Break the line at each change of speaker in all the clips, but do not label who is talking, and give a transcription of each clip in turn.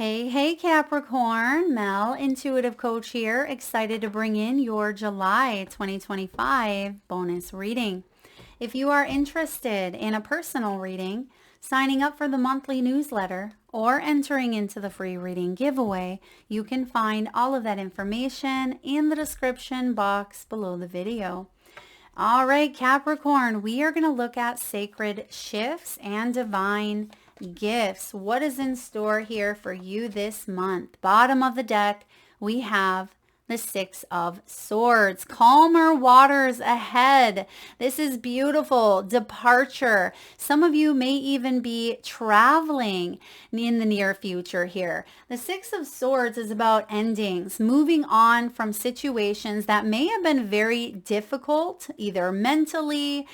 Hey, Capricorn, Mel, intuitive coach here, excited to bring in your July 2025 bonus reading. If you are interested in a personal reading, signing up for the monthly newsletter, or entering into the free reading giveaway, you can find all of that information in the description box below the video. All right, Capricorn, we are going to look at sacred shifts and divine gifts. What is in store here for you this month? Bottom of the deck, we have the Six of Swords. Calmer waters ahead. This is beautiful. Departure. Some of you may even be traveling in the near future here. The Six of Swords is about endings, moving on from situations that may have been very difficult, either mentally,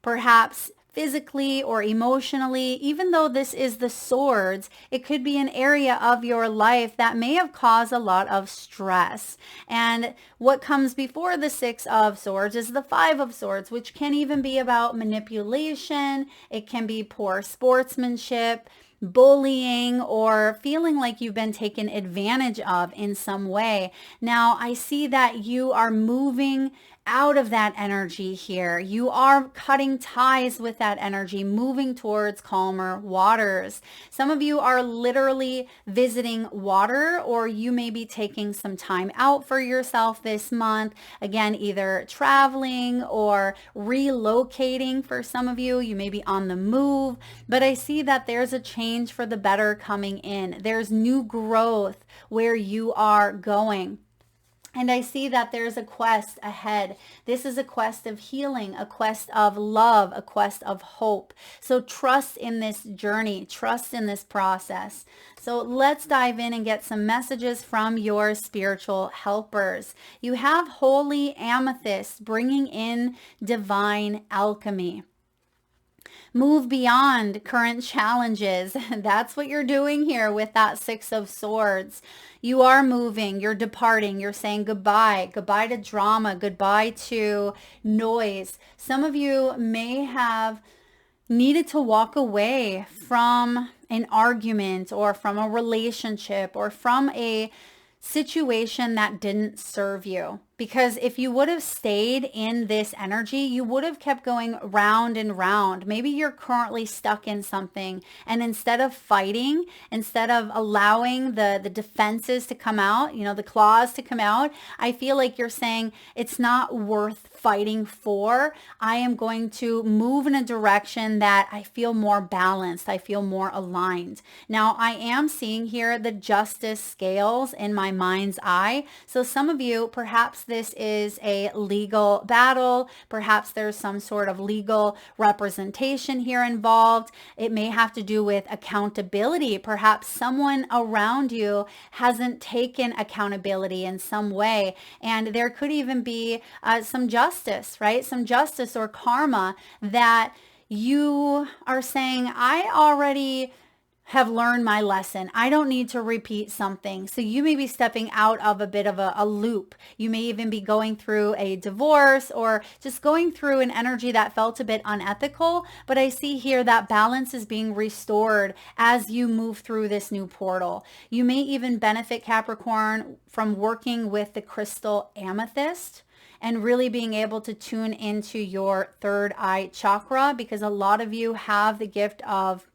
perhaps physically or emotionally. Even though this is the swords, it could be an area of your life that may have caused a lot of stress. And what comes before the Six of Swords is the Five of Swords, which can even be about manipulation. It can be poor sportsmanship, bullying, or feeling like you've been taken advantage of in some way. Now, I see that you are moving out of that energy here. You are cutting ties with that energy, moving towards calmer waters. Some of you are literally visiting water, or you may be taking some time out for yourself this month. Again, either traveling or relocating for some of you. You may be on the move, but I see that there's a change for the better coming in. There's new growth where you are going. And I see that there's a quest ahead. This is a quest of healing, a quest of love, a quest of hope. So trust in this journey, trust in this process. So let's dive in and get some messages from your spiritual helpers. You have holy amethyst bringing in divine alchemy. Move beyond current challenges. That's what you're doing here with that Six of Swords. You are moving, you're departing, you're saying goodbye, goodbye to drama, goodbye to noise. Some of you may have needed to walk away from an argument or from a relationship or from a situation that didn't serve you. Because if you would have stayed in this energy, you would have kept going round and round. Maybe you're currently stuck in something, and instead of fighting, instead of allowing the defenses to come out, the claws to come out, I feel like you're saying it's not worth fighting for. I am going to move in a direction that I feel more balanced. I feel more aligned. Now, I am seeing here the justice scales in my mind's eye. So some of you, perhaps this is a legal battle. Perhaps there's some sort of legal representation here involved. It may have to do with accountability. Perhaps someone around you hasn't taken accountability in some way. And there could even be some justice, right? Some justice or karma that you are saying, I already have learned my lesson. I don't need to repeat something. So you may be stepping out of a bit of a loop. You may even be going through a divorce or just going through an energy that felt a bit unethical. But I see here that balance is being restored as you move through this new portal. You may even benefit, Capricorn, from working with the crystal amethyst and really being able to tune into your third eye chakra, because a lot of you have the gift of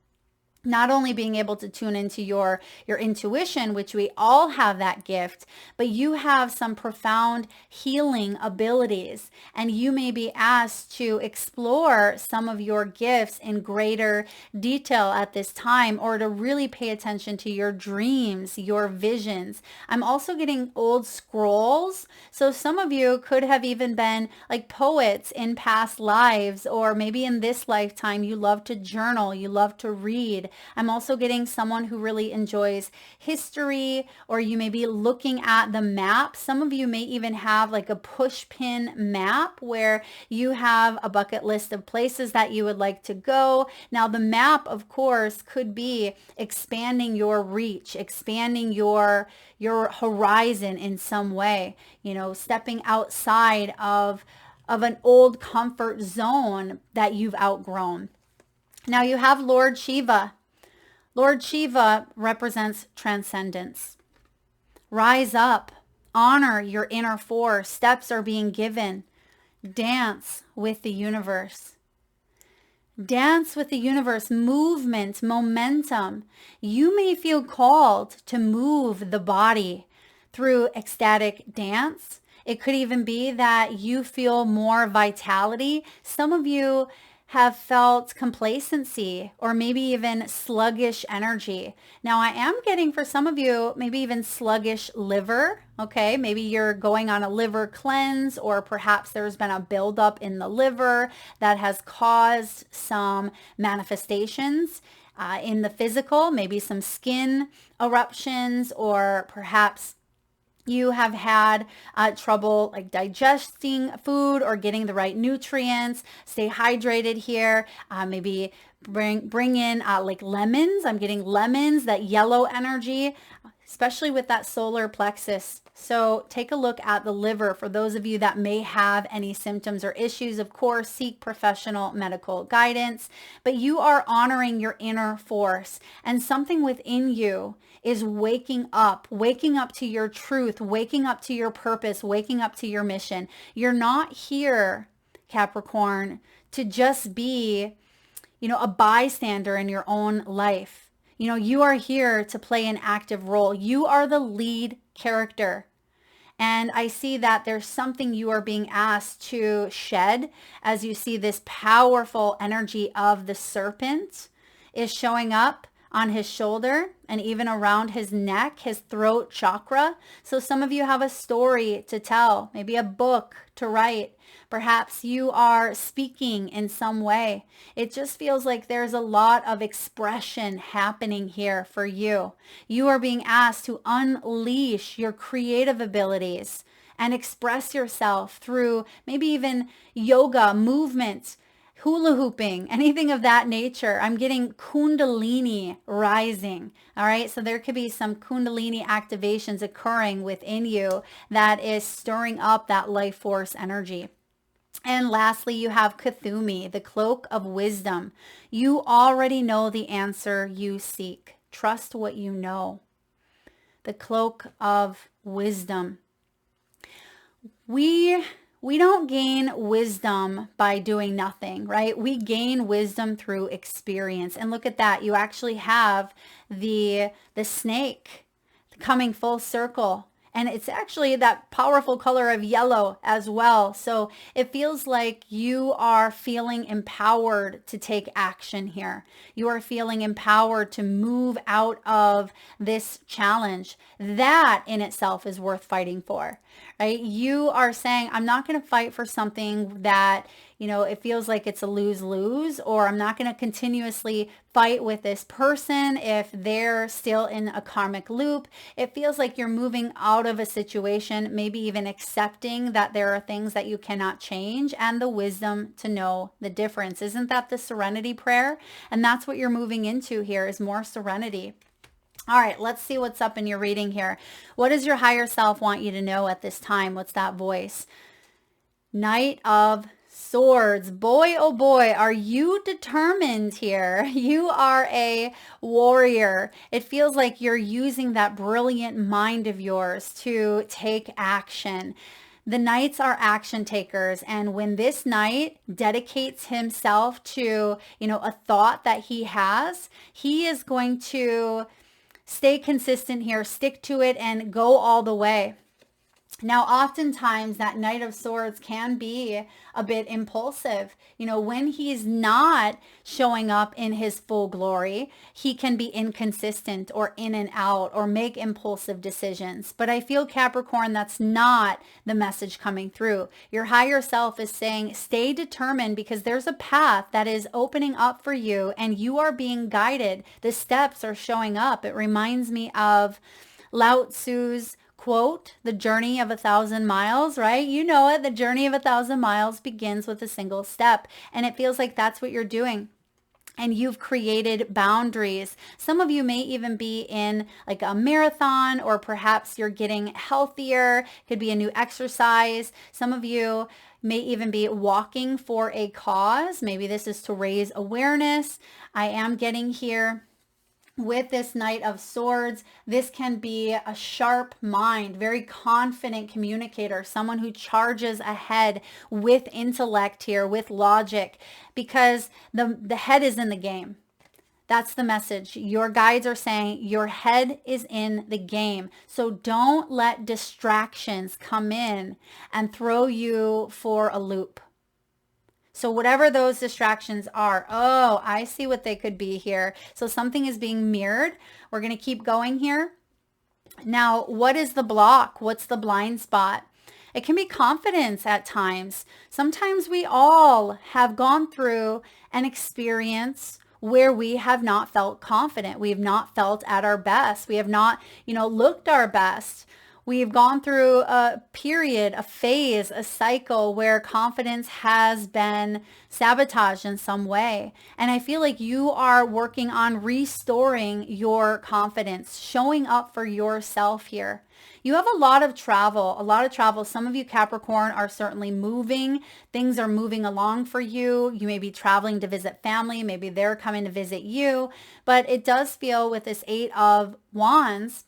not only being able to tune into your intuition, which we all have that gift, but you have some profound healing abilities, and you may be asked to explore some of your gifts in greater detail at this time, or to really pay attention to your dreams, your visions. I'm also getting old scrolls. So some of you could have even been like poets in past lives, or maybe in this lifetime, you love to journal, you love to read. I'm also getting someone who really enjoys history, or you may be looking at the map. Some of you may even have like a push pin map where you have a bucket list of places that you would like to go. Now, the map, of course, could be expanding your reach, expanding your horizon in some way, stepping outside of an old comfort zone that you've outgrown. Now you have Lord Shiva. Lord Shiva represents transcendence. Rise up, honor your inner force. Steps are being given. Dance with the universe. Dance with the universe, movement, momentum. You may feel called to move the body through ecstatic dance. It could even be that you feel more vitality. Some of you have felt complacency or maybe even sluggish energy. Now I am getting for some of you, maybe even sluggish liver. Okay, maybe you're going on a liver cleanse, or perhaps there's been a buildup in the liver that has caused some manifestations in the physical, maybe some skin eruptions, or perhaps you have had trouble like digesting food or getting the right nutrients. Stay hydrated here. Maybe bring in like lemons. I'm getting lemons, that yellow energy, especially with that solar plexus. So take a look at the liver for those of you that may have any symptoms or issues. Of course, seek professional medical guidance, but you are honoring your inner force, and something within you is waking up to your truth, waking up to your purpose, waking up to your mission. You're not here, Capricorn, to just be, a bystander in your own life. You are here to play an active role. You are the lead character. And I see that there's something you are being asked to shed as you see this powerful energy of the serpent is showing up on his shoulder and even around his neck, his throat chakra. So some of you have a story to tell, maybe a book to write. Perhaps you are speaking in some way. It just feels like there's a lot of expression happening here for you. You are being asked to unleash your creative abilities and express yourself through maybe even yoga, movement, hula hooping, anything of that nature. I'm getting kundalini rising. All right. So there could be some kundalini activations occurring within you that is stirring up that life force energy. And lastly, you have Kuthumi, the cloak of wisdom. You already know the answer you seek. Trust what you know. The cloak of wisdom. We don't gain wisdom by doing nothing, right? We gain wisdom through experience. And look at that. You actually have the snake coming full circle. And it's actually that powerful color of yellow as well. So it feels like you are feeling empowered to take action here. You are feeling empowered to move out of this challenge. That in itself is worth fighting for, right? You are saying, I'm not going to fight for something that, it feels like it's a lose-lose, or I'm not going to continuously fight with this person if they're still in a karmic loop. It feels like you're moving out of a situation, maybe even accepting that there are things that you cannot change, and the wisdom to know the difference. Isn't that the serenity prayer? And that's what you're moving into here, is more serenity. All right, let's see what's up in your reading here. What does your higher self want you to know at this time? What's that voice? Knight of Swords. Boy, oh boy, are you determined here. You are a warrior. It feels like you're using that brilliant mind of yours to take action. The knights are action takers. And when this knight dedicates himself to, a thought that he has, he is going to stay consistent here, stick to it, and go all the way. Now, oftentimes that Knight of Swords can be a bit impulsive. When he's not showing up in his full glory, he can be inconsistent or in and out or make impulsive decisions. But I feel, Capricorn, that's not the message coming through. Your higher self is saying, stay determined, because there's a path that is opening up for you and you are being guided. The steps are showing up. It reminds me of Lao Tzu's quote, the journey of 1,000 miles, right? You know it. The journey of 1,000 miles begins with a single step. And it feels like that's what you're doing. And you've created boundaries. Some of you may even be in like a marathon, or perhaps you're getting healthier. Could be a new exercise. Some of you may even be walking for a cause. Maybe this is to raise awareness. I am getting here with this Knight of Swords, this can be a sharp mind, very confident communicator, someone who charges ahead with intellect here, with logic, because the head is in the game. That's the message. Your guides are saying your head is in the game. So don't let distractions come in and throw you for a loop. So whatever those distractions are, oh, I see what they could be here. So something is being mirrored. We're going to keep going here. Now, what is the block? What's the blind spot? It can be confidence at times. Sometimes we all have gone through an experience where we have not felt confident. We have not felt at our best. We have not, looked our best. We've gone through a period, a phase, a cycle where confidence has been sabotaged in some way. And I feel like you are working on restoring your confidence, showing up for yourself here. You have a lot of travel. Some of you Capricorn are certainly moving. Things are moving along for you. You may be traveling to visit family. Maybe they're coming to visit you. But it does feel with this 8 of Wands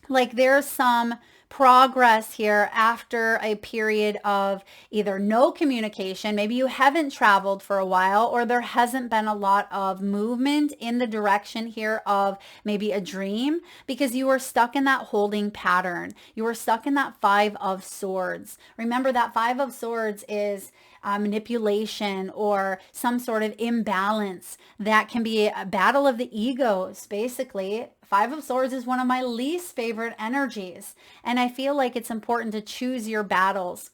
like there's some progress here after a period of either no communication, maybe you haven't traveled for a while, or there hasn't been a lot of movement in the direction here of maybe a dream, because you were stuck in that holding pattern. You were stuck in that 5 of Swords. Remember that 5 of Swords is manipulation or some sort of imbalance that can be a battle of the egos, basically. 5 of Swords is one of my least favorite energies. And I feel like it's important to choose your battles,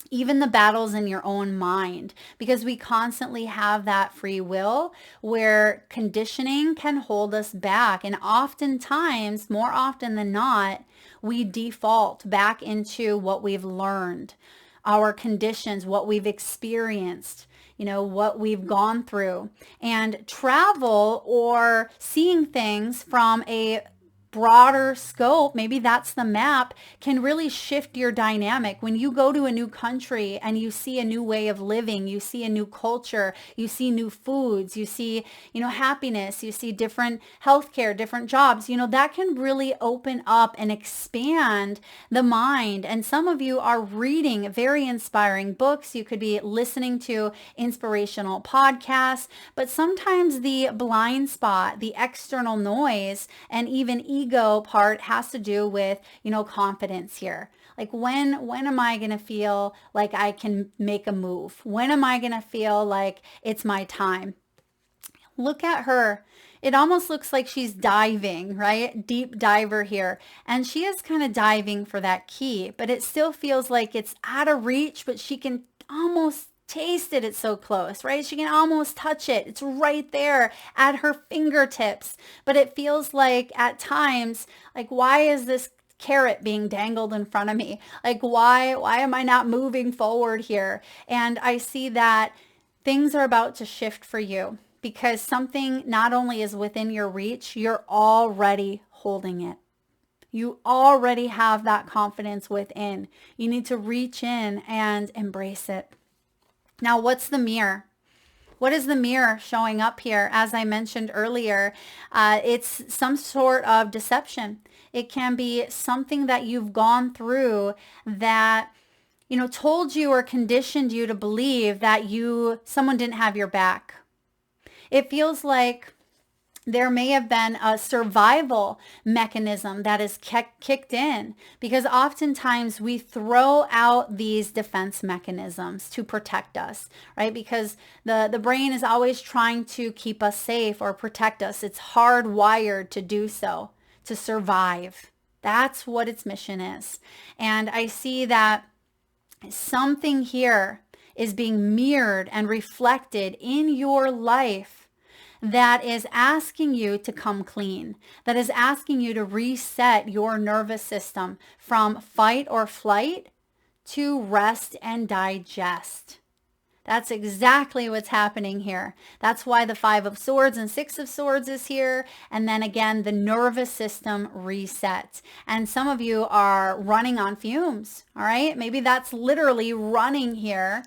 even the battles in your own mind, because we constantly have that free will where conditioning can hold us back. And oftentimes, more often than not, we default back into what we've learned, our conditions, what we've experienced, what we've gone through. And travel or seeing things from a broader scope, maybe that's the map, can really shift your dynamic. When you go to a new country and you see a new way of living, you see a new culture, you see new foods, you see, happiness, you see different healthcare, different jobs, that can really open up and expand the mind. And some of you are reading very inspiring books. You could be listening to inspirational podcasts, but sometimes the blind spot, the external noise, and even ego part has to do with, confidence here. Like when am I going to feel like I can make a move? When am I going to feel like it's my time? Look at her. It almost looks like she's diving, right? Deep diver here. And she is kind of diving for that key, but it still feels like it's out of reach, but she can almost taste it. It's so close, right? She can almost touch it. It's right there at her fingertips. But it feels like at times, like, why is this carrot being dangled in front of me? Like, why am I not moving forward here? And I see that things are about to shift for you, because something not only is within your reach, you're already holding it. You already have that confidence within. You need to reach in and embrace it. Now, what's the mirror? What is the mirror showing up here? As I mentioned earlier, it's some sort of deception. It can be something that you've gone through that, told you or conditioned you to believe that someone didn't have your back. It feels like there may have been a survival mechanism that is kicked in, because oftentimes we throw out these defense mechanisms to protect us, right? Because the brain is always trying to keep us safe or protect us. It's hardwired to do so, to survive. That's what its mission is. And I see that something here is being mirrored and reflected in your life that is asking you to come clean, that is asking you to reset your nervous system from fight or flight to rest and digest. That's exactly what's happening here. That's why the 5 of Swords and 6 of Swords is here. And then again, the nervous system resets. And some of you are running on fumes, all right? Maybe that's literally running here.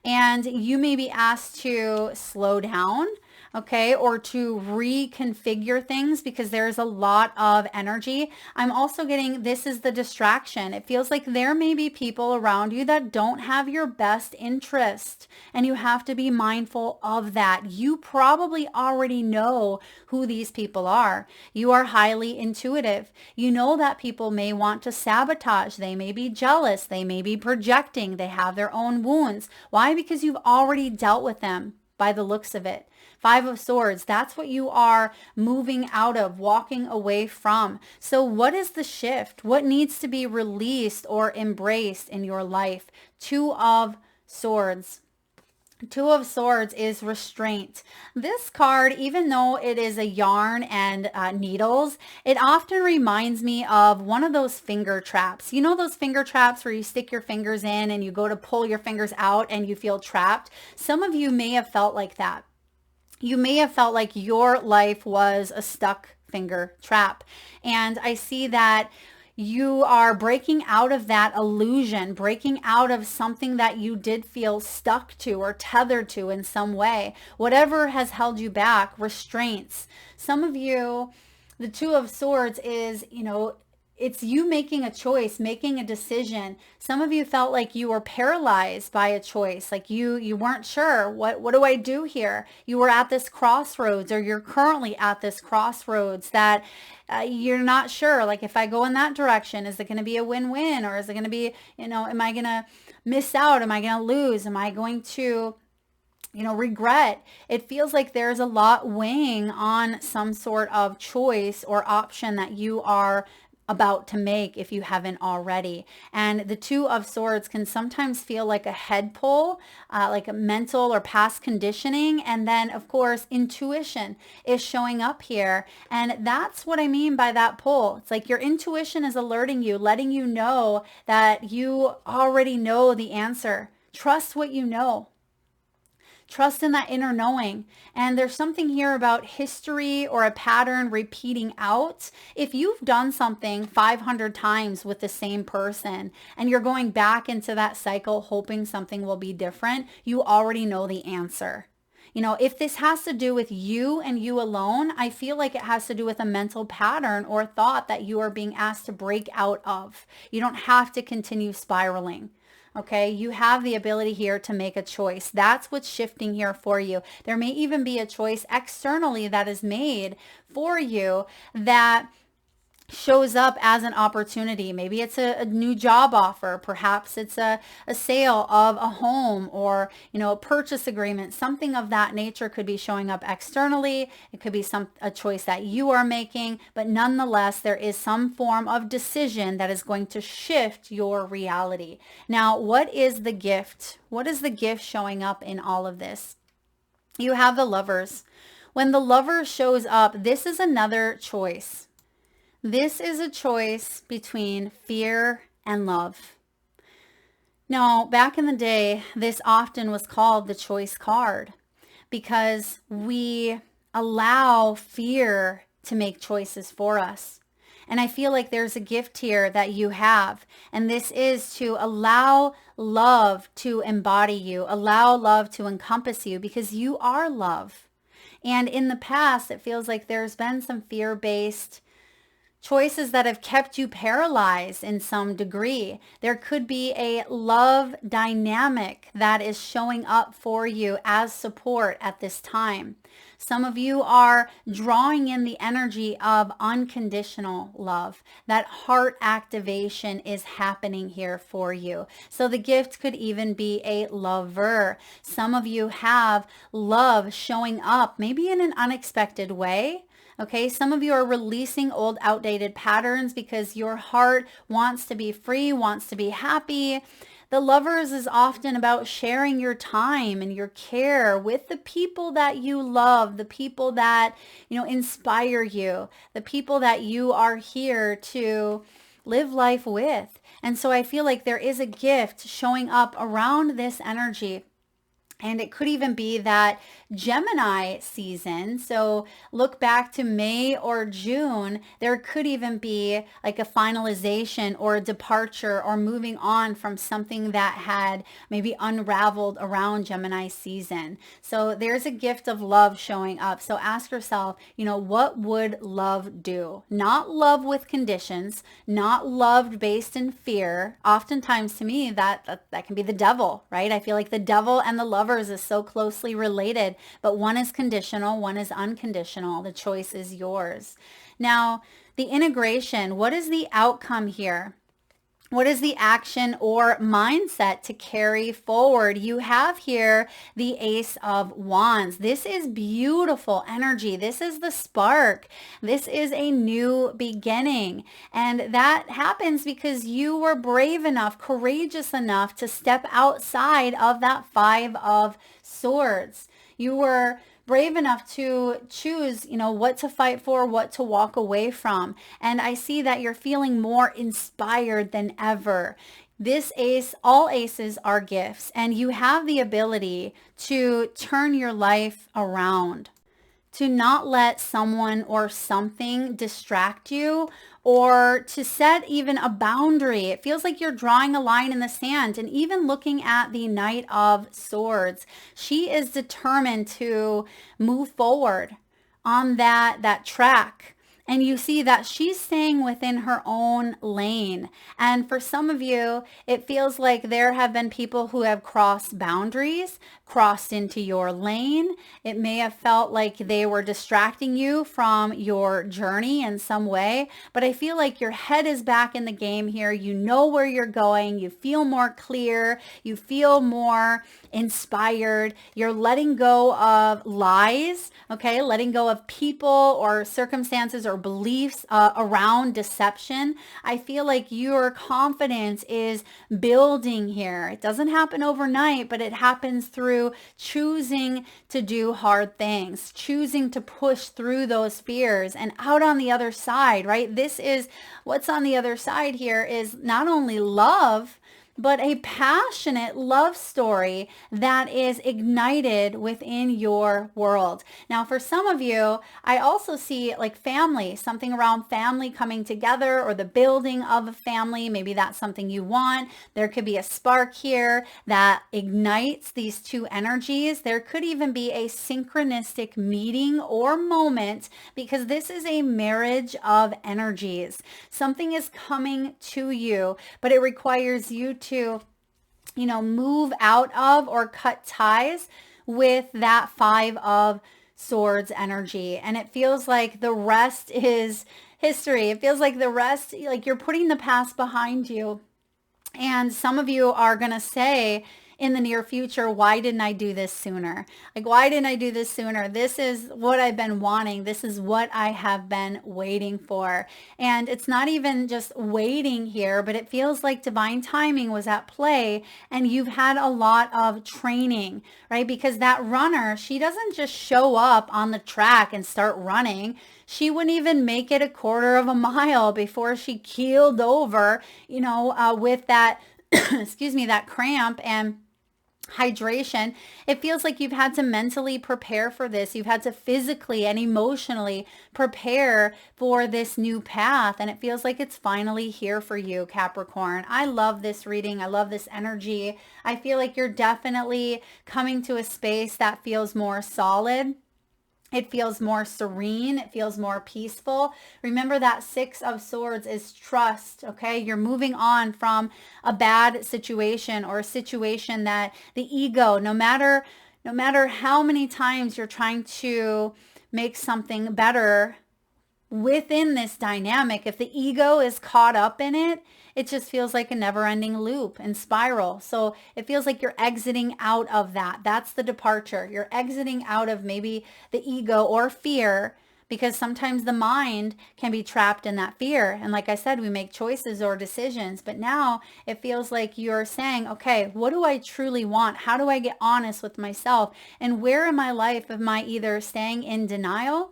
And you may be asked to slow down. okay, or to reconfigure things because there's a lot of energy. I'm also getting this is the distraction. It feels like there may be people around you that don't have your best interest, and you have to be mindful of that. You probably already know who these people are. You are highly intuitive. You know that people may want to sabotage. They may be jealous. They may be projecting. They have their own wounds. Why? Because you've already dealt with them by the looks of it. Five of Swords, that's what you are moving out of, walking away from. So what is the shift? What needs to be released or embraced in your life? Two of Swords. Two of Swords is restraint. This card, even though it is a yarn and needles, it often reminds me of one of those finger traps. You know those finger traps where you stick your fingers in and you go to pull your fingers out and you feel trapped? Some of you may have felt like that. You may have felt like your life was a stuck finger trap. And I see that you are breaking out of that illusion, breaking out of something that you did feel stuck to or tethered to in some way. Whatever has held you back, restraints. Some of you, the Two of Swords is, it's you making a choice, making a decision. Some of you felt like you were paralyzed by a choice, like you weren't sure, what do I do here? You were at this crossroads, or you're currently at this crossroads that you're not sure, like if I go in that direction, is it going to be a win-win, or is it going to be, am I going to miss out? Am I going to lose? Am I going to regret? It feels like there's a lot weighing on some sort of choice or option that you are about to make if you haven't already. And the Two of Swords can sometimes feel like a head pull, like a mental or past conditioning. And then of course, intuition is showing up here. And that's what I mean by that pull. It's like your intuition is alerting you, letting you know that you already know the answer. Trust what you know. Trust in that inner knowing. And there's something here about history or a pattern repeating out. If you've done something 500 times with the same person and you're going back into that cycle hoping something will be different, you already know the answer. If this has to do with you and you alone, I feel like it has to do with a mental pattern or thought that you are being asked to break out of. You don't have to continue spiraling. Okay, you have the ability here to make a choice. That's what's shifting here for you. There may even be a choice externally that is made for you that shows up as an opportunity. Maybe it's a new job offer. Perhaps it's a sale of a home, or, a purchase agreement. Something of that nature could be showing up externally. It could be a choice that you are making, but nonetheless, there is some form of decision that is going to shift your reality. Now, what is the gift? What is the gift showing up in all of this? You have the Lovers. When the Lover shows up, this is another choice. This is a choice between fear and love. Now, back in the day, this often was called the choice card because we allow fear to make choices for us. And I feel like there's a gift here that you have. And this is to allow love to embody you, allow love to encompass you, because you are love. And in the past, it feels like there's been some fear-based choices that have kept you paralyzed in some degree. There could be a love dynamic that is showing up for you as support at this time. Some of you are drawing in the energy of unconditional love. That heart activation is happening here for you. So the gift could even be a lover. Some of you have love showing up maybe in an unexpected way. Okay, some of you are releasing old outdated patterns because your heart wants to be free, wants to be happy. The Lovers is often about sharing your time and your care with the people that you love, the people that, inspire you, the people that you are here to live life with. And so I feel like there is a gift showing up around this energy. And it could even be that Gemini season. So look back to May or June. There could even be like a finalization or a departure or moving on from something that had maybe unraveled around Gemini season. So there's a gift of love showing up. So ask yourself, what would love do? Not love with conditions, not love based in fear. Oftentimes to me, that can be the devil, right? I feel like the devil and the lover is so closely related, but one is conditional, one is unconditional. The choice is yours. Now, the integration, what is the outcome here? What is the action or mindset to carry forward? You have here the Ace of Wands. This is beautiful energy. This is the spark. This is a new beginning. And that happens because you were brave enough, courageous enough to step outside of that Five of Swords. You were brave enough to choose, what to fight for, what to walk away from. And I see that you're feeling more inspired than ever. This ace, all aces are gifts, and you have the ability to turn your life around, to not let someone or something distract you, or to set even a boundary. It feels like you're drawing a line in the sand. And even looking at the Knight of Swords, she is determined to move forward on that track. And you see that she's staying within her own lane. And for some of you, it feels like there have been people who have crossed boundaries, crossed into your lane. It may have felt like they were distracting you from your journey in some way. But I feel like your head is back in the game here. You know where you're going. You feel more clear. You feel more inspired. You're letting go of lies, okay? Letting go of people or circumstances or beliefs around deception. I feel like your confidence is building here. It doesn't happen overnight, but it happens through choosing to do hard things, choosing to push through those fears and out on the other side, right? This is what's on the other side here is not only love, but a passionate love story that is ignited within your world. Now, for some of you, I also see like family, something around family coming together or the building of a family. Maybe that's something you want. There could be a spark here that ignites these two energies. There could even be a synchronistic meeting or moment because this is a marriage of energies. Something is coming to you, but it requires you to, move out of or cut ties with that Five of Swords energy. And it feels like the rest is history. It feels like the rest, like you're putting the past behind you. And some of you are going to say in the near future, why didn't I do this sooner? Like, why didn't I do this sooner? This is what I've been wanting. This is what I have been waiting for. And it's not even just waiting here, but it feels like divine timing was at play and you've had a lot of training, right? Because that runner, she doesn't just show up on the track and start running. She wouldn't even make it a quarter of a mile before she keeled over, with that, excuse me, that cramp and hydration. It feels like you've had to mentally prepare for this. You've had to physically and emotionally prepare for this new path. And it feels like it's finally here for you, Capricorn. I love this reading. I love this energy. I feel like you're definitely coming to a space that feels more solid. It feels more serene. It feels more peaceful. Remember that Six of Swords is trust, okay? You're moving on from a bad situation or a situation that the ego, no matter how many times you're trying to make something better within this dynamic, if the ego is caught up in it, it just feels like a never-ending loop and spiral. So it feels like you're exiting out of that. That's the departure. You're exiting out of maybe the ego or fear, because sometimes the mind can be trapped in that fear. And like I said, we make choices or decisions. But now it feels like you're saying, okay, what do I truly want? How do I get honest with myself? And where in my life am I either staying in denial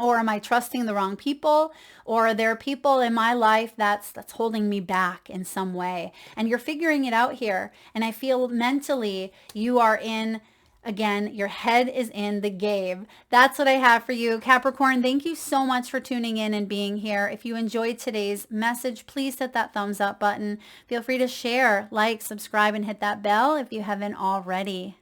Or am I trusting the wrong people? Or are there people in my life that's holding me back in some way? And you're figuring it out here. And I feel mentally you are in, again, your head is in the game. That's what I have for you. Capricorn, thank you so much for tuning in and being here. If you enjoyed today's message, please hit that thumbs up button. Feel free to share, like, subscribe, and hit that bell if you haven't already.